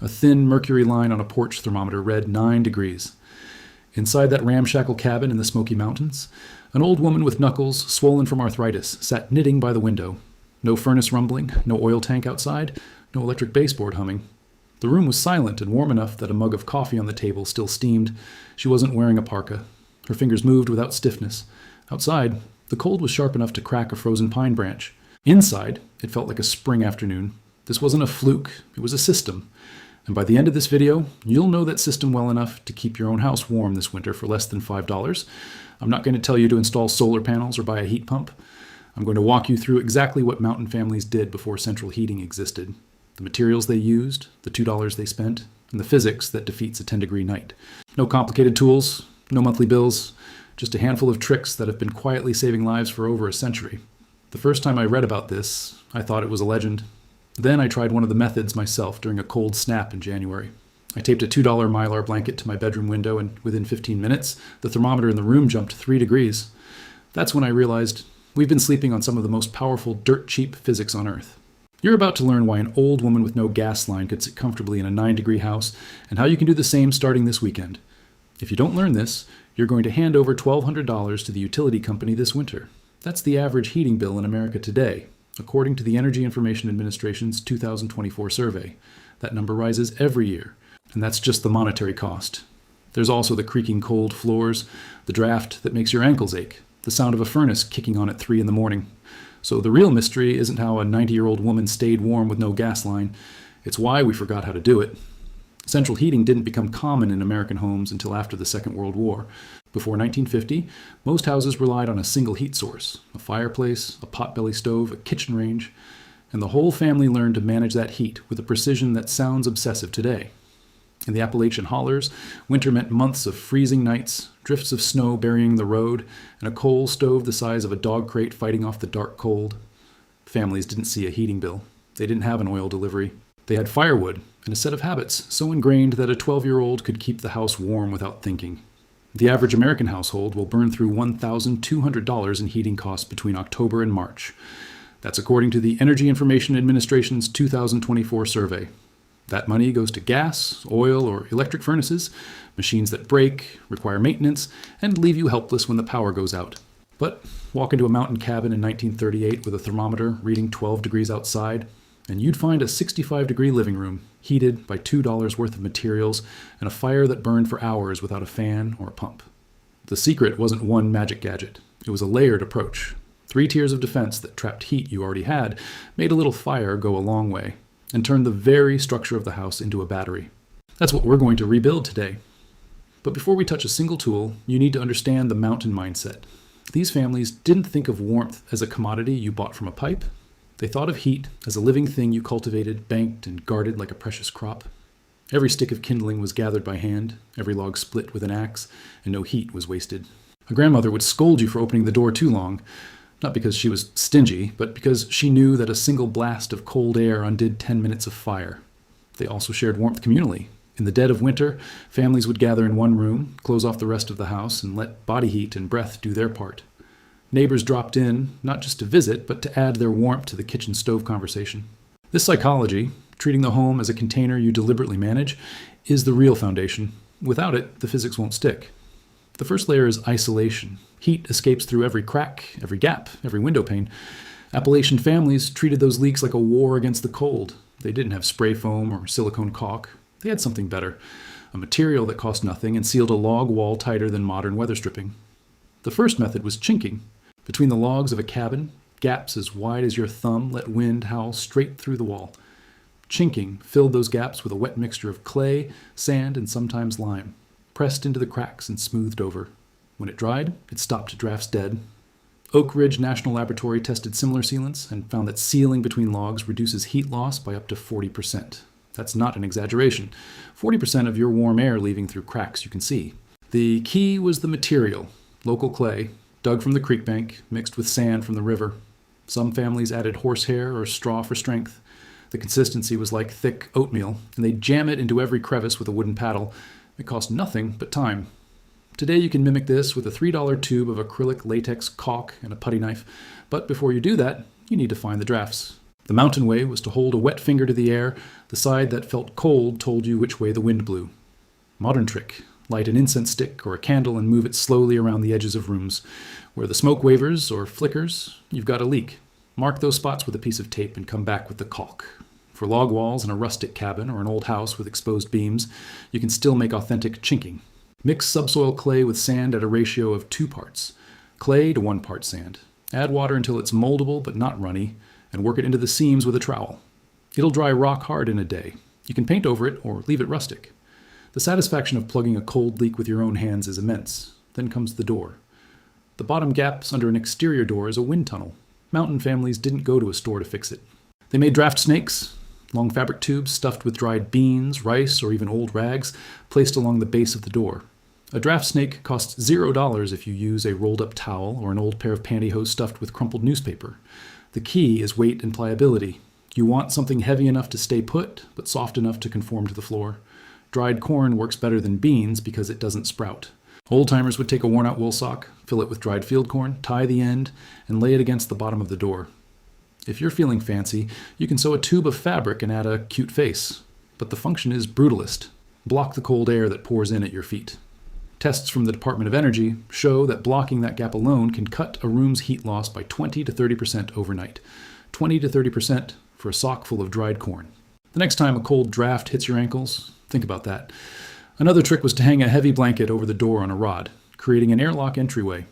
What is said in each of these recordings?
A thin mercury line on a porch thermometer read 9 degrees. Inside that ramshackle cabin in the Smoky Mountains, an old woman with knuckles swollen from arthritis sat knitting by the window. No furnace rumbling, no oil tank outside, no electric baseboard humming. The room was silent and warm enough that a mug of coffee on the table still steamed. She wasn't wearing a parka. Her fingers moved without stiffness. Outside, the cold was sharp enough to crack a frozen pine branch. Inside, it felt like a spring afternoon. This wasn't a fluke, it was a system. And by the end of this video, you'll know that system well enough to keep your own house warm this winter for less than $5. I'm not going to tell you to install solar panels or buy a heat pump. I'm going to walk you through exactly what mountain families did before central heating existed, the materials they used, the $2 they spent, and the physics that defeats a 10-degree night. No complicated tools, no monthly bills, just a handful of tricks that have been quietly saving lives for over a century. The first time I read about this, I thought it was a legend. Then I tried one of the methods myself during a cold snap in January. I taped a $2 Mylar blanket to my bedroom window, and within 15 minutes, the thermometer in the room jumped 3 degrees. That's when I realized we've been sleeping on some of the most powerful dirt-cheap physics on Earth. You're about to learn why an old woman with no gas line could sit comfortably in a 9-degree house, and how you can do the same starting this weekend. If you don't learn this, you're going to hand over $1,200 to the utility company this winter. That's the average heating bill in America today, according to the Energy Information Administration's 2024 survey. That number rises every year, and that's just the monetary cost. There's also the creaking cold floors, the draft that makes your ankles ache, the sound of a furnace kicking on at 3 in the morning. So the real mystery isn't how a 90-year-old woman stayed warm with no gas line. It's why we forgot how to do it. Central heating didn't become common in American homes until after the Second World War. Before 1950, most houses relied on a single heat source, a fireplace, a potbelly stove, a kitchen range, and the whole family learned to manage that heat with a precision that sounds obsessive today. In the Appalachian hollers, winter meant months of freezing nights, drifts of snow burying the road, and a coal stove the size of a dog crate fighting off the dark cold. Families didn't see a heating bill. They didn't have an oil delivery. They had firewood and a set of habits so ingrained that a 12-year-old could keep the house warm without thinking. The average American household will burn through $1,200 in heating costs between October and March. That's according to the Energy Information Administration's 2024 survey. That money goes to gas, oil, or electric furnaces, machines that break, require maintenance, and leave you helpless when the power goes out. But walk into a mountain cabin in 1938 with a thermometer reading 12 degrees outside, and you'd find a 65-degree living room, heated by $2 worth of materials, and a fire that burned for hours without a fan or a pump. The secret wasn't one magic gadget. It was a layered approach. 3 tiers of defense that trapped heat you already had, made a little fire go a long way, and turned the very structure of the house into a battery. That's what we're going to rebuild today. But before we touch a single tool, you need to understand the mountain mindset. These families didn't think of warmth as a commodity you bought from a pipe. They thought of heat as a living thing you cultivated, banked, and guarded like a precious crop. Every stick of kindling was gathered by hand, every log split with an axe, and no heat was wasted. A grandmother would scold you for opening the door too long, not because she was stingy, but because she knew that a single blast of cold air undid 10 minutes of fire. They also shared warmth communally. In the dead of winter, families would gather in one room, close off the rest of the house, and let body heat and breath do their part. Neighbors dropped in, not just to visit, but to add their warmth to the kitchen stove conversation. This psychology, treating the home as a container you deliberately manage, is the real foundation. Without it, the physics won't stick. The first layer is isolation. Heat escapes through every crack, every gap, every window pane. Appalachian families treated those leaks like a war against the cold. They didn't have spray foam or silicone caulk. They had something better, a material that cost nothing and sealed a log wall tighter than modern weather stripping. The first method was chinking. Between the logs of a cabin, gaps as wide as your thumb let wind howl straight through the wall. Chinking filled those gaps with a wet mixture of clay, sand, and sometimes lime, pressed into the cracks and smoothed over. When it dried, it stopped drafts dead. Oak Ridge National Laboratory tested similar sealants and found that sealing between logs reduces heat loss by up to 40%. That's not an exaggeration. 40% of your warm air leaving through cracks you can see. The key was the material, local clay, dug from the creek bank, mixed with sand from the river. Some families added horsehair or straw for strength. The consistency was like thick oatmeal, and they'd jam it into every crevice with a wooden paddle. It cost nothing but time. Today you can mimic this with a $3 tube of acrylic latex caulk and a putty knife, but before you do that, you need to find the drafts. The mountain way was to hold a wet finger to the air, the The side that felt cold told you which way the wind blew. Modern trick. Light an incense stick or a candle and move it slowly around the edges of rooms. Where the smoke wavers or flickers, you've got a leak. Mark those spots with a piece of tape and come back with the caulk. For log walls in a rustic cabin or an old house with exposed beams, you can still make authentic chinking. Mix subsoil clay with sand at a ratio of 2 parts. Clay to 1 part sand. Add water until it's moldable but not runny, and work it into the seams with a trowel. It'll dry rock hard in a day. You can paint over it or leave it rustic. The satisfaction of plugging a cold leak with your own hands is immense. Then comes the door. The bottom gaps under an exterior door is a wind tunnel. Mountain families didn't go to a store to fix it. They made draft snakes, long fabric tubes stuffed with dried beans, rice, or even old rags, placed along the base of the door. A draft snake costs $0 if you use a rolled-up towel or an old pair of pantyhose stuffed with crumpled newspaper. The key is weight and pliability. You want something heavy enough to stay put, but soft enough to conform to the floor. Dried corn works better than beans because it doesn't sprout. Old-timers would take a worn-out wool sock, fill it with dried field corn, tie the end, and lay it against the bottom of the door. If you're feeling fancy, you can sew a tube of fabric and add a cute face. But the function is brutalist. Block the cold air that pours in at your feet. Tests from the Department of Energy show that blocking that gap alone can cut a room's heat loss by 20 to 30% overnight. 20 to 30% for a sock full of dried corn. The next time a cold draft hits your ankles, think about that. Another trick was to hang a heavy blanket over the door on a rod, creating an airlock entryway.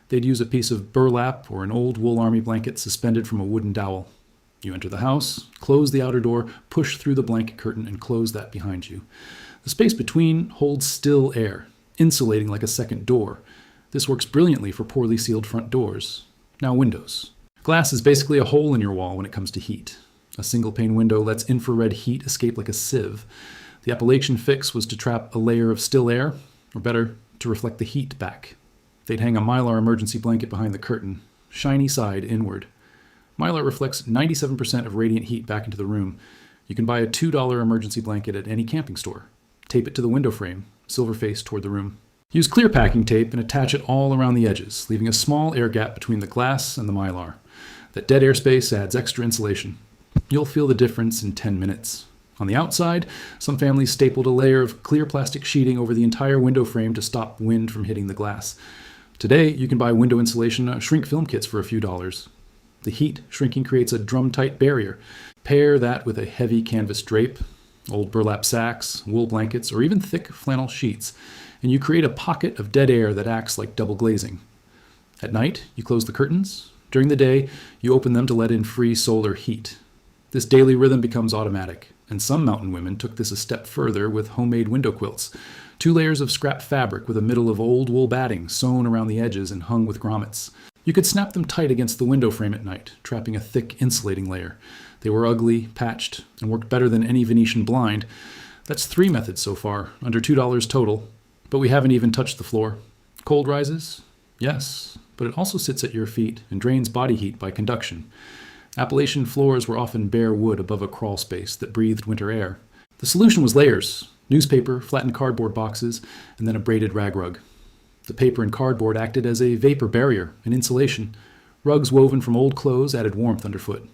They'd use a piece of burlap or an old wool army blanket suspended from a wooden dowel. You enter the house, close the outer door, push through the blanket curtain, and close that behind you. The space between holds still air, insulating like a second door. This works brilliantly for poorly sealed front doors. Now windows. Glass is basically a hole in your wall when it comes to heat. A single-pane window lets infrared heat escape like a sieve. The Appalachian fix was to trap a layer of still air, or better, to reflect the heat back. They'd hang a Mylar emergency blanket behind the curtain, shiny side inward. Mylar reflects 97% of radiant heat back into the room. You can buy a $2 emergency blanket at any camping store. Tape it to the window frame, silver face toward the room. Use clear packing tape and attach it all around the edges, leaving a small air gap between the glass and the Mylar. That dead airspace adds extra insulation. You'll feel the difference in 10 minutes. On the outside, some families stapled a layer of clear plastic sheeting over the entire window frame to stop wind from hitting the glass. Today, you can buy window insulation shrink film kits for a few dollars. The heat shrinking creates a drum-tight barrier. Pair that with a heavy canvas drape, old burlap sacks, wool blankets, or even thick flannel sheets, and you create a pocket of dead air that acts like double glazing. At night, you close the curtains. During the day, you open them to let in free solar heat. This daily rhythm becomes automatic, and some mountain women took this a step further with homemade window quilts. 2 layers of scrap fabric with a middle of old wool batting sewn around the edges and hung with grommets. You could snap them tight against the window frame at night, trapping a thick insulating layer. They were ugly, patched, and worked better than any Venetian blind. That's 3 methods so far, under $2 total. But we haven't even touched the floor. Cold rises? Yes, but it also sits at your feet and drains body heat by conduction. Appalachian floors were often bare wood above a crawl space that breathed winter air. The solution was layers: newspaper, flattened cardboard boxes, and then a braided rag rug. The paper and cardboard acted as a vapor barrier and insulation. Rugs woven from old clothes added warmth underfoot.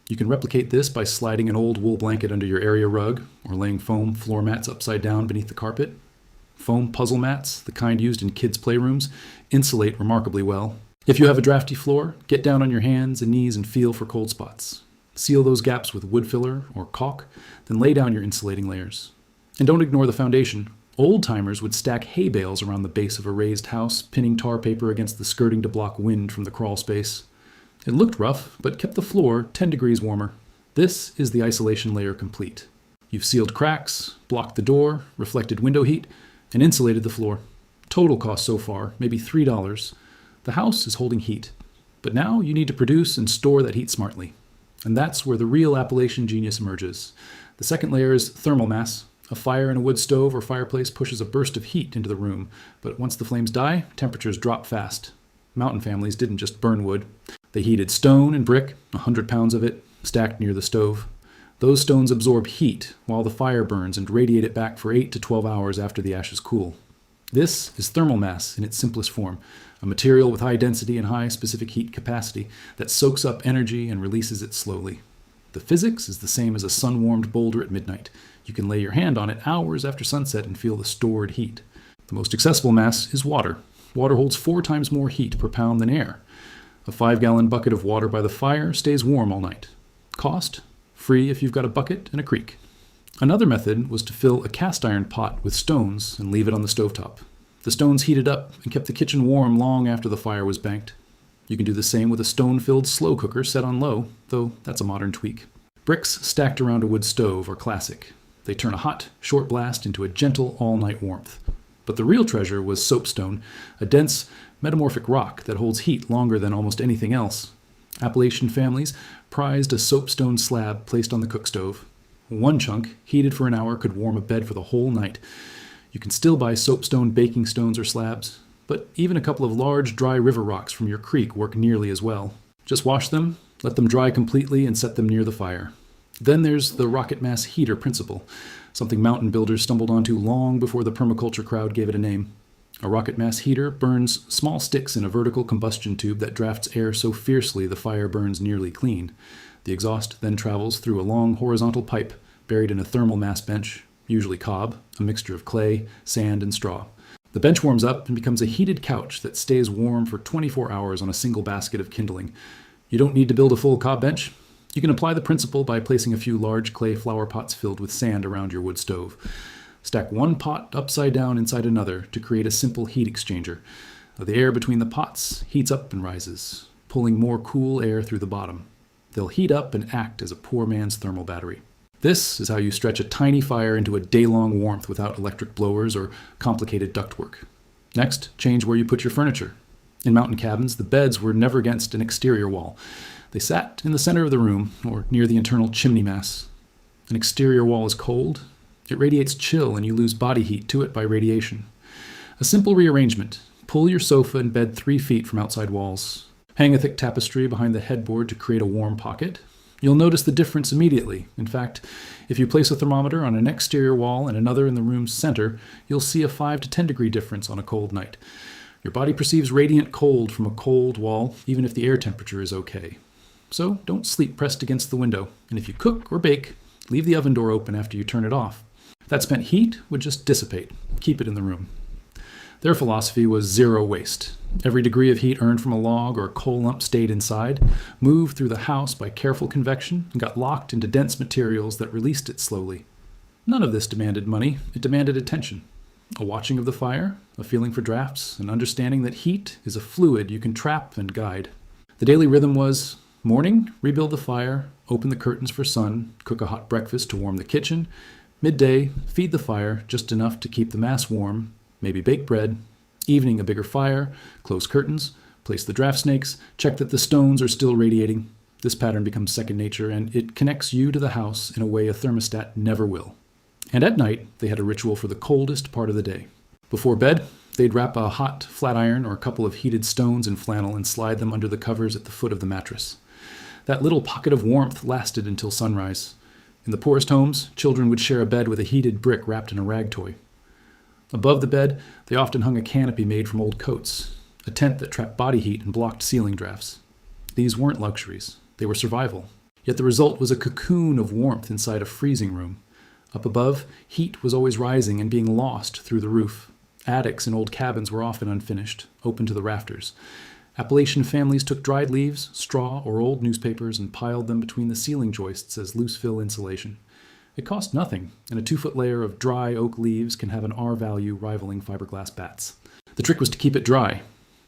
You can replicate this by sliding an old wool blanket under your area rug or laying foam floor mats upside down beneath the carpet. Foam puzzle mats, the kind used in kids' playrooms, insulate remarkably well. If you have a drafty floor, get down on your hands and knees and feel for cold spots. Seal those gaps with wood filler or caulk, then lay down your insulating layers. And don't ignore the foundation. Old-timers would stack hay bales around the base of a raised house, pinning tar paper against the skirting to block wind from the crawl space. It looked rough, but kept the floor 10 degrees warmer. This is the isolation layer complete. You've sealed cracks, blocked the door, reflected window heat, and insulated the floor. Total cost so far, maybe $3. The house is holding heat, but now you need to produce and store that heat smartly. And that's where the real Appalachian genius emerges. The second layer is thermal mass. A fire in a wood stove or fireplace pushes a burst of heat into the room, but once the flames die, temperatures drop fast. Mountain families didn't just burn wood. They heated stone and brick, 100 pounds of it, stacked near the stove. Those stones absorb heat while the fire burns and radiate it back for 8 to 12 hours after the ashes cool. This is thermal mass in its simplest form, a material with high density and high specific heat capacity that soaks up energy and releases it slowly. The physics is the same as a sun-warmed boulder at midnight. You can lay your hand on it hours after sunset and feel the stored heat. The most accessible mass is water. Water holds 4 times more heat per pound than air. A 5-gallon bucket of water by the fire stays warm all night. Cost? Free if you've got a bucket and a creek. Another method was to fill a cast iron pot with stones and leave it on the stovetop. The stones heated up and kept the kitchen warm long after the fire was banked. You can do the same with a stone-filled slow cooker set on low, though that's a modern tweak. Bricks stacked around a wood stove are classic. They turn a hot, short blast into a gentle, all-night warmth. But the real treasure was soapstone, a dense, metamorphic rock that holds heat longer than almost anything else. Appalachian families prized a soapstone slab placed on the cook stove. One chunk, heated for an hour, could warm a bed for the whole night. You can still buy soapstone baking stones or slabs, but even a couple of large, dry river rocks from your creek work nearly as well. Just wash them, let them dry completely, and set them near the fire. Then there's the rocket mass heater principle, something mountain builders stumbled onto long before the permaculture crowd gave it a name. A rocket mass heater burns small sticks in a vertical combustion tube that drafts air so fiercely the fire burns nearly clean. The exhaust then travels through a long horizontal pipe buried in a thermal mass bench, usually cob, a mixture of clay, sand, and straw. The bench warms up and becomes a heated couch that stays warm for 24 hours on a single basket of kindling. You don't need to build a full cob bench. You can apply the principle by placing a few large clay flower pots filled with sand around your wood stove. Stack one pot upside down inside another to create a simple heat exchanger. The air between the pots heats up and rises, pulling more cool air through the bottom. They'll heat up and act as a poor man's thermal battery. This is how you stretch a tiny fire into a day-long warmth without electric blowers or complicated ductwork. Next, change where you put your furniture. In mountain cabins, the beds were never against an exterior wall. They sat in the center of the room, or near the internal chimney mass. An exterior wall is cold. It radiates chill, and you lose body heat to it by radiation. A simple rearrangement. Pull your sofa and bed 3 feet from outside walls. Hang a thick tapestry behind the headboard to create a warm pocket. You'll notice the difference immediately. In fact, if you place a thermometer on an exterior wall and another in the room's center, you'll see a 5 to 10 degree difference on a cold night. Your body perceives radiant cold from a cold wall, even if the air temperature is okay. So don't sleep pressed against the window, and if you cook or bake, leave the oven door open after you turn it off. That spent heat would just dissipate. Keep it in the room. Their philosophy was zero waste. Every degree of heat earned from a log or a coal lump stayed inside, moved through the house by careful convection, and got locked into dense materials that released it slowly. None of this demanded money. It demanded attention. A watching of the fire, a feeling for drafts, an understanding that heat is a fluid you can trap and guide. The daily rhythm was morning, rebuild the fire, open the curtains for sun, cook a hot breakfast to warm the kitchen. Midday, feed the fire just enough to keep the mass warm, maybe bake bread. Evening, a bigger fire, close curtains, place the draft snakes, check that the stones are still radiating. This pattern becomes second nature, and it connects you to the house in a way a thermostat never will. And at night, they had a ritual for the coldest part of the day. Before bed, they'd wrap a hot flat iron or a couple of heated stones in flannel and slide them under the covers at the foot of the mattress. That little pocket of warmth lasted until sunrise. In the poorest homes, children would share a bed with a heated brick wrapped in a rag toy. Above the bed, they often hung a canopy made from old coats, a tent that trapped body heat and blocked ceiling drafts. These weren't luxuries. They were survival. Yet the result was a cocoon of warmth inside a freezing room. Up above, heat was always rising and being lost through the roof. Attics in old cabins were often unfinished, open to the rafters. Appalachian families took dried leaves, straw, or old newspapers and piled them between the ceiling joists as loose-fill insulation. It cost nothing, and a 2-foot layer of dry oak leaves can have an R value rivaling fiberglass bats. The trick was to keep it dry.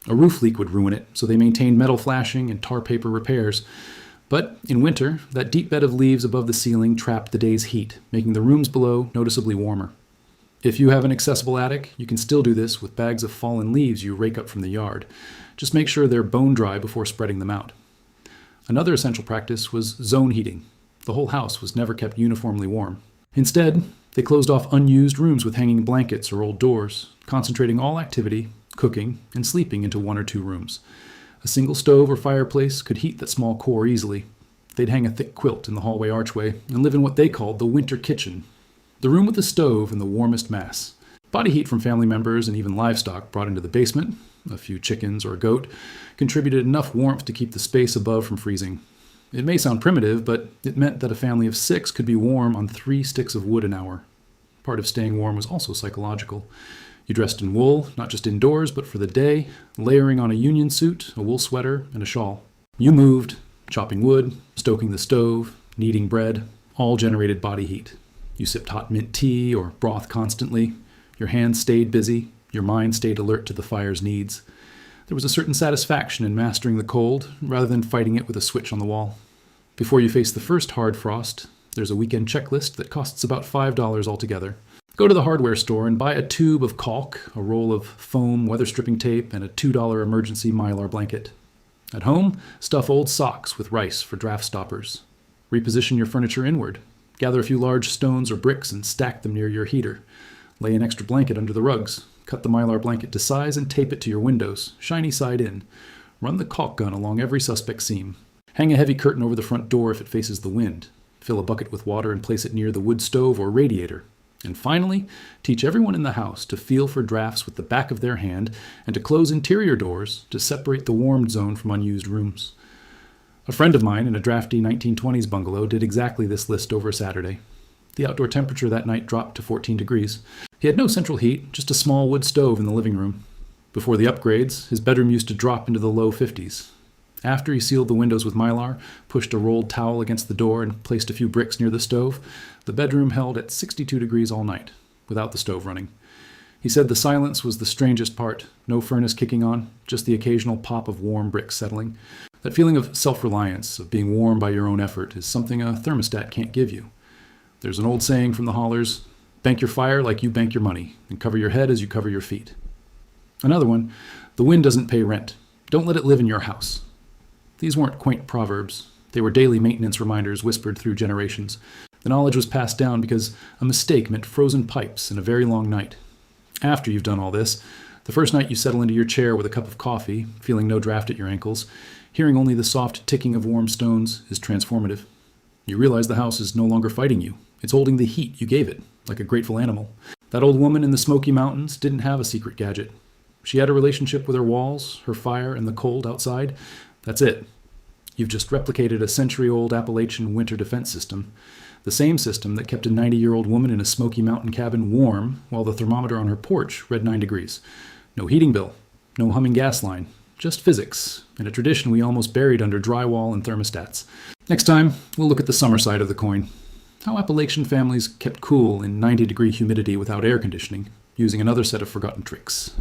A roof leak would ruin it, so they maintained metal flashing and tar paper repairs. But in winter, that deep bed of leaves above the ceiling trapped the day's heat, making the rooms below noticeably warmer. If you have an accessible attic, you can still do this with bags of fallen leaves you rake up from the yard. Just make sure they're bone dry before spreading them out. Another essential practice was zone heating. The whole house was never kept uniformly warm. Instead, they closed off unused rooms with hanging blankets or old doors, concentrating all activity, cooking, and sleeping into 1 or 2 rooms. A single stove or fireplace could heat that small core easily. They'd hang a thick quilt in the hallway archway and live in what they called the winter kitchen, the room with the stove and the warmest mass. Body heat from family members and even livestock brought into the basement, a few chickens or a goat, contributed enough warmth to keep the space above from freezing. It may sound primitive, but it meant that a family of 6 could be warm on 3 sticks of wood an hour. Part of staying warm was also psychological. You dressed in wool, not just indoors, but for the day, layering on a union suit, a wool sweater, and a shawl. You moved, chopping wood, stoking the stove, kneading bread, all generated body heat. You sipped hot mint tea or broth constantly. Your hands stayed busy. Your mind stayed alert to the fire's needs. There was a certain satisfaction in mastering the cold, rather than fighting it with a switch on the wall. Before you face the first hard frost, there's a weekend checklist that costs about $5 altogether. Go to the hardware store and buy a tube of caulk, a roll of foam weather stripping tape, and a $2 emergency Mylar blanket. At home, stuff old socks with rice for draft stoppers. Reposition your furniture inward. Gather a few large stones or bricks and stack them near your heater. Lay an extra blanket under the rugs. Cut the Mylar blanket to size and tape it to your windows, shiny side in. Run the caulk gun along every suspect seam. Hang a heavy curtain over the front door if it faces the wind. Fill a bucket with water and place it near the wood stove or radiator. And finally, teach everyone in the house to feel for drafts with the back of their hand and to close interior doors to separate the warmed zone from unused rooms. A friend of mine in a drafty 1920s bungalow did exactly this list over a Saturday. The outdoor temperature that night dropped to 14 degrees. He had no central heat, just a small wood stove in the living room. Before the upgrades, his bedroom used to drop into the low 50s. After he sealed the windows with Mylar, pushed a rolled towel against the door, and placed a few bricks near the stove, the bedroom held at 62 degrees all night, without the stove running. He said the silence was the strangest part, no furnace kicking on, just the occasional pop of warm bricks settling. That feeling of self-reliance, of being warm by your own effort, is something a thermostat can't give you. There's an old saying from the hollers, bank your fire like you bank your money, and cover your head as you cover your feet. Another one, the wind doesn't pay rent. Don't let it live in your house. These weren't quaint proverbs. They were daily maintenance reminders whispered through generations. The knowledge was passed down because a mistake meant frozen pipes and a very long night. After you've done all this, the first night you settle into your chair with a cup of coffee, feeling no draft at your ankles, hearing only the soft ticking of warm stones, is transformative. You realize the house is no longer fighting you. It's holding the heat you gave it, like a grateful animal. That old woman in the Smoky Mountains didn't have a secret gadget. She had a relationship with her walls, her fire, and the cold outside. That's it. You've just replicated a century-old Appalachian winter defense system. The same system that kept a 90-year-old woman in a Smoky Mountain cabin warm while the thermometer on her porch read 9 degrees. No heating bill, no humming gas line, just physics, and a tradition we almost buried under drywall and thermostats. Next time, we'll look at the summer side of the coin. How Appalachian families kept cool in 90-degree humidity without air conditioning, using another set of forgotten tricks.